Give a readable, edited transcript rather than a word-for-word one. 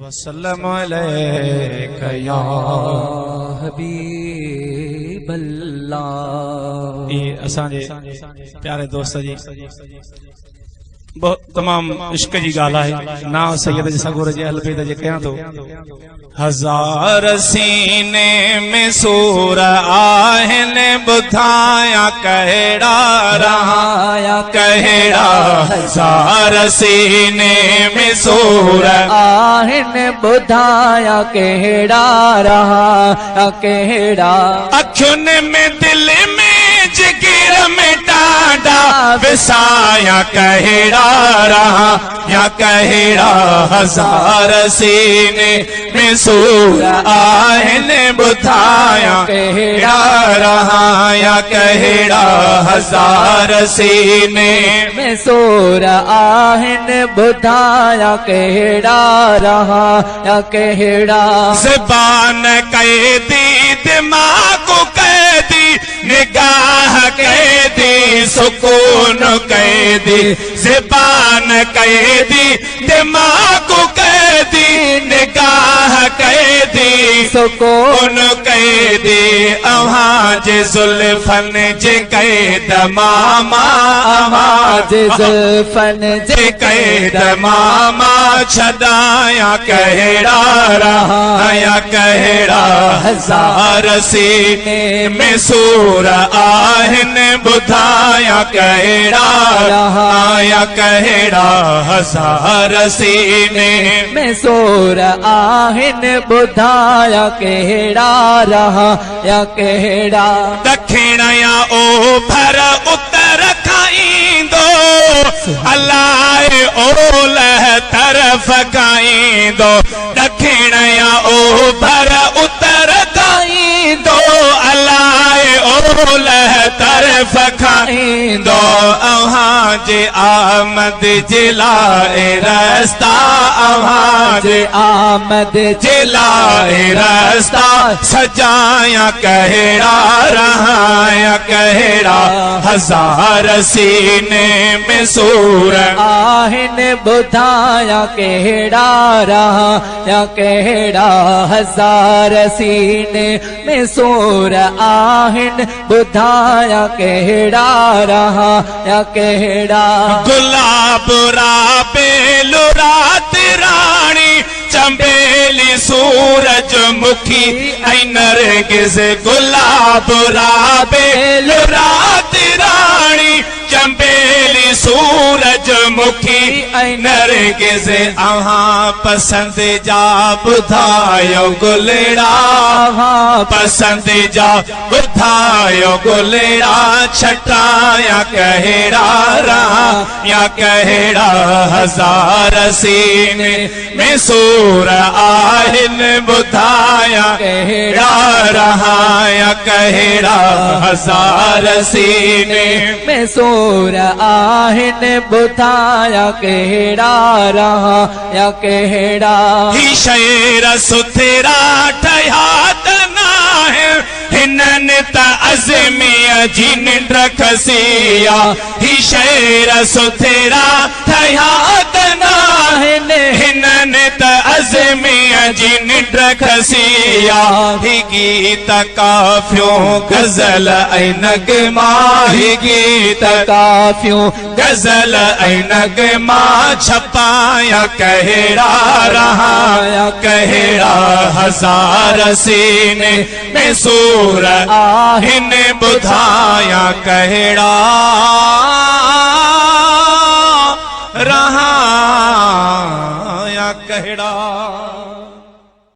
वसल्लम अलैका या हबीब अल्लाह। ये असांजे प्यारे दोस्त जी बहुत तमाम इश्क जी गाल है ना सैयद सगुर जे अलबेद जे कया तो हजार सीने में सूर आहन बुधाया कहड़ा रहा कहड़ा हजार सीने में सूर आहन बुधाया कहड़ा रहा कहड़ा अखुन में दिल में जिगर में डांडा विसाया कहड़ा रहा या कहड़ा हजार सीने में सूर आहन बुधाया कहड़ा रहा या कहड़ा हजार सीने में सूर आहन बुधाया कहड़ा रहा या कहड़ा ज़बान कैदी दिमाग कैदी निगाह कैदी सुकून कैदी ज़बान कैदी दिमाग कैदी निगाह कैदी सुकून कैदी अवाज जुल्फन जे कैद मामा आवाज जुल्फन जे कैद मामा छदाया कहड़ा रहा या कहड़ा हजार सीने में सूर आहन बुधाया कहड़ा रहा या कहड़ा हजार सीने में सूर आहन बुधाया कहड़ा रहा या कहड़ा दक्षिण या ओभर उत्तर खाईंदो अल्लाह ओलह तरफ खाईंदो दक्षिण या ओभर उत्तर खाईंदो अल्लाह ओलह तरफ खाईंदो अव्हां जे आमद जिलाए रास्ता अव्हां जे आमद जिलाए रास्ता सजाया कहड़ा रहा या कहड़ा हजार सीने में सूर आहन बुधाया कहड़ा रहा या कहड़ा हजार सीने में सूर आहन बुधाया कहड़ा रहा या कहड़ा गुलाब राबेलु रात रानी चंबेली सूरज मुखी ऐ नरगिस गुलाब राबेलु रात रानी चंबेली सूरज मुखी ऐ नरगिस अव्हां पसंद जा बुधायो गुलड़ा पसंद जा बुधायो गुलड़ा छटाया कहड़ा रहा या कहड़ा हजार सीने में सूर आहन बुधाया कहड़ा रहा या कहड़ा हजार सीने में सूर आहन बुधाया कहड़ा रहा या कहड़ा ही शेर सुथरा ठहात ना है हिनन त अज़मिया जिन रखसिया ही शेर सुथरा ठहात ना है हिनन त अज़मिया जिन रखसिया ही गीत काफ़ियों गज़ल ऐ नगमा ही गीत काफ़ियों गज़ल ऐ नगमा छपाया कहड़ा रहा या कहड़ा हजार सीने में सूर आहन बुधाया कहड़ा रहा या कहड़ा।